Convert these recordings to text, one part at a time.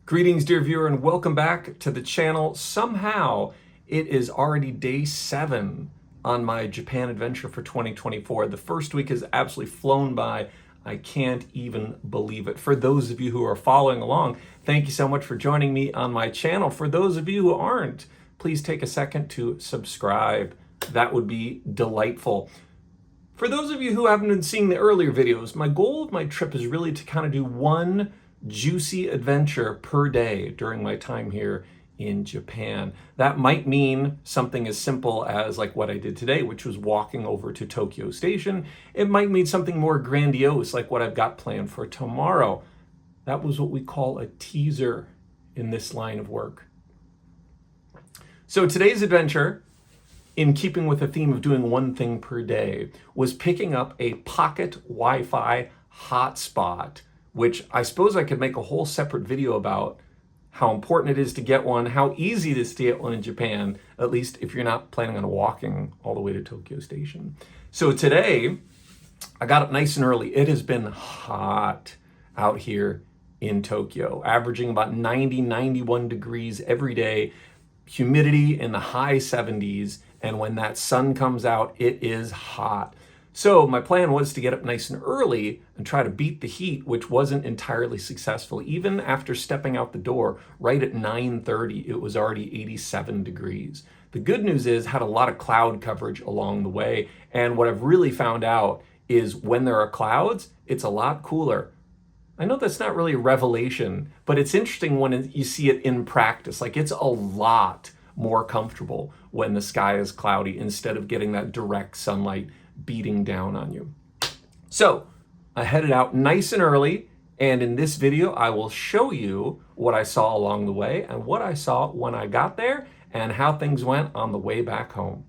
Greetings, dear viewer, and welcome back to the channel. Somehow, it is already day 7 on my Japan adventure for 2024. The first week has absolutely flown by. I can't even believe it. For those of you who are following along, thank you so much for joining me on my channel. For those of you who aren't, please take a second to subscribe. That would be delightful. For those of you who haven't been seeing the earlier videos, my goal of my trip is really to kind of do one juicy adventure per day during my time here in Japan. That might mean something as simple as like what I did today, which was walking over to Tokyo Station. It might mean something more grandiose like what I've got planned for tomorrow. That was what we call a teaser in this line of work. So today's adventure, in keeping with the theme of doing one thing per day, was picking up a pocket Wi-Fi hotspot, which I suppose I could make a whole separate video about how important it is to get one, how easy it is to get one in Japan, at least if you're not planning on walking all the way to Tokyo Station. So today, I got up nice and early. It has been hot out here in Tokyo, averaging about 90, 91 degrees every day, humidity in the high 70s, and when that sun comes out, it is hot. So my plan was to get up nice and early and try to beat the heat, which wasn't entirely successful. Even after stepping out the door, right at 9:30, it was already 87 degrees. The good news is I had a lot of cloud coverage along the way. And what I've really found out is when there are clouds, it's a lot cooler. I know that's not really a revelation, but it's interesting when you see it in practice. Like, it's a lot more comfortable when the sky is cloudy instead of getting that direct sunlight beating down on you. So I headed out nice and early, and in this video I will show you what I saw along the way and what I saw when I got there and how things went on the way back home.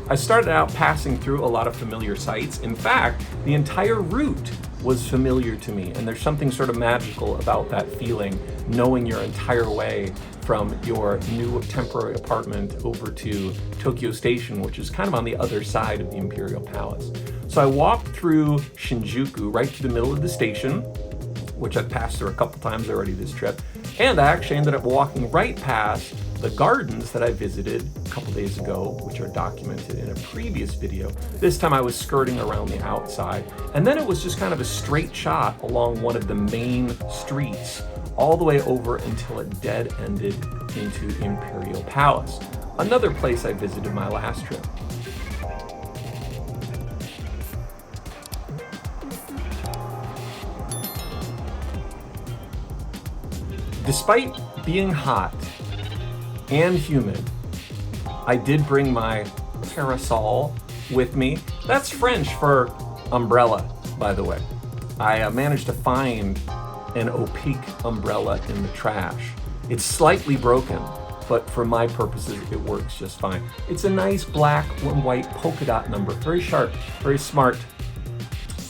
I started out passing through a lot of familiar sights. In fact, the entire route was familiar to me, and there's something sort of magical about that feeling, knowing your entire way from your new temporary apartment over to Tokyo Station, which is kind of on the other side of the Imperial Palace. So I walked through Shinjuku, right to the middle of the station, which I've passed through a couple times already this trip, and I actually ended up walking right past the gardens that I visited a couple days ago, which are documented in a previous video. This time I was skirting around the outside, and then it was just kind of a straight shot along one of the main streets, all the way over until it dead-ended into Imperial Palace, another place I visited my last trip. Despite being hot and humid, I did bring my parasol with me. That's French for umbrella, by the way. I managed to find an opaque umbrella in the trash. It's slightly broken, but for my purposes, it works just fine. It's a nice black and white polka dot number, very sharp, very smart.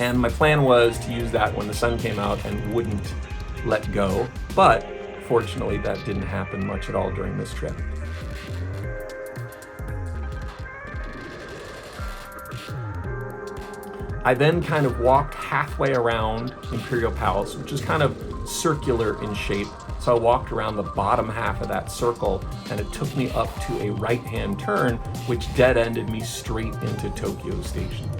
And my plan was to use that when the sun came out and wouldn't let go, but fortunately that didn't happen much at all during this trip. I then kind of walked halfway around Imperial Palace, which is kind of circular in shape. So I walked around the bottom half of that circle, and it took me up to a right-hand turn, which dead-ended me straight into Tokyo Station.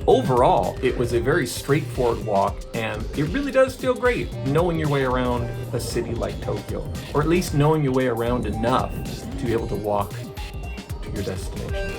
Overall, it was a very straightforward walk, and it really does feel great knowing your way around a city like Tokyo, or at least knowing your way around enough to be able to walk to your destination.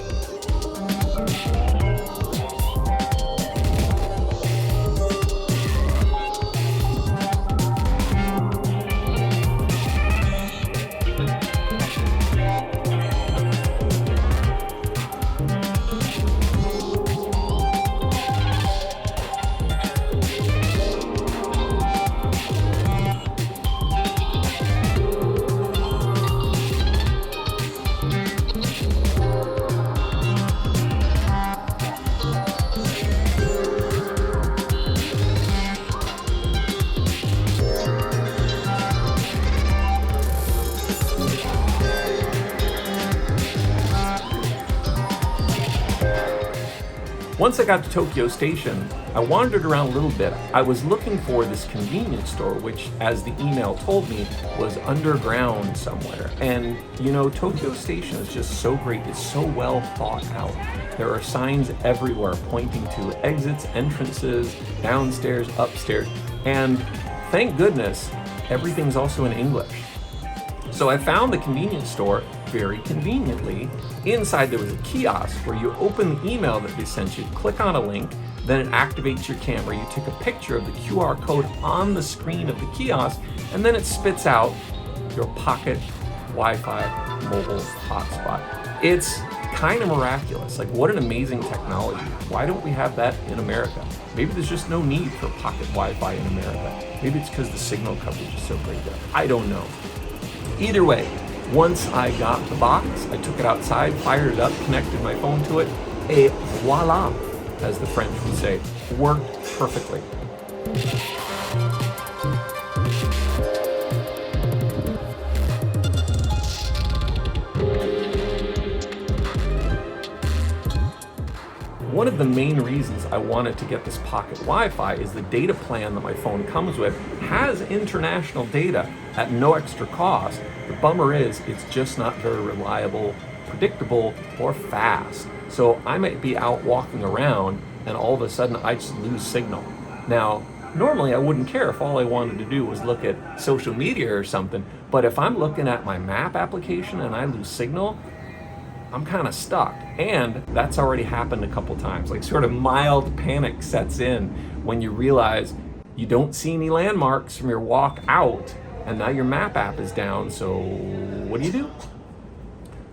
Once I got to Tokyo Station, I wandered around a little bit. I was looking for this convenience store, which, as the email told me, was underground somewhere. And you know, Tokyo Station is just so great. It's so well thought out. There are signs everywhere pointing to exits, entrances, downstairs, upstairs, and thank goodness, everything's also in English. So I found the convenience store very conveniently. Inside there was a kiosk where you open the email that they sent you, click on a link, then it activates your camera. You take a picture of the QR code on the screen of the kiosk, and then it spits out your pocket Wi-Fi mobile hotspot. It's kind of miraculous. Like, what an amazing technology. Why don't we have that in America? Maybe there's just no need for pocket Wi-Fi in America. Maybe it's because the signal coverage is so great there. I don't know. Either way, once I got the box, I took it outside, fired it up, connected my phone to it, et voila, as the French would say, worked perfectly. One of the main reasons I wanted to get this pocket Wi-Fi is the data plan that my phone comes with has international data at no extra cost. The bummer is it's just not very reliable, predictable, or fast. So I might be out walking around and all of a sudden I just lose signal. Now, normally I wouldn't care if all I wanted to do was look at social media or something, but if I'm looking at my map application and I lose signal, I'm kind of stuck. And that's already happened a couple times. Like, sort of mild panic sets in when you realize you don't see any landmarks from your walk out, and now your map app is down, so what do?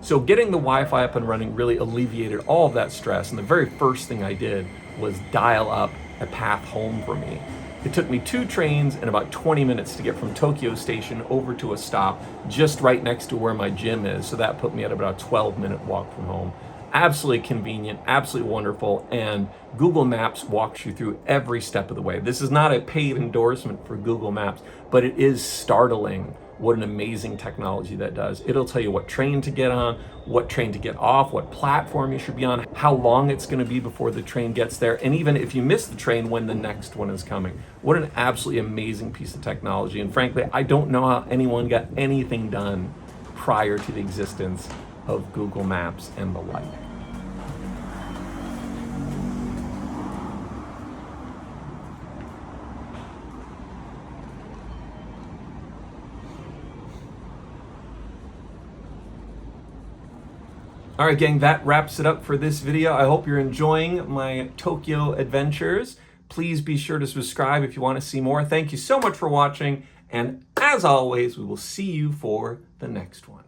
So getting the Wi-Fi up and running really alleviated all of that stress, and the very first thing I did was dial up a path home for me. It took me 2 trains and about 20 minutes to get from Tokyo Station over to a stop just right next to where my gym is. So that put me at about a 12-minute walk from home. Absolutely convenient, absolutely wonderful, and Google Maps walks you through every step of the way. This is not a paid endorsement for Google Maps, but it is startling what an amazing technology that does. It'll tell you what train to get on, what train to get off, what platform you should be on, how long it's going to be before the train gets there, and even if you miss the train, when the next one is coming. What an absolutely amazing piece of technology. And frankly, I don't know how anyone got anything done prior to the existence of Google Maps and the like. All right, gang, that wraps it up for this video. I hope you're enjoying my Tokyo adventures. Please be sure to subscribe if you want to see more. Thank you so much for watching. And as always, we will see you for the next one.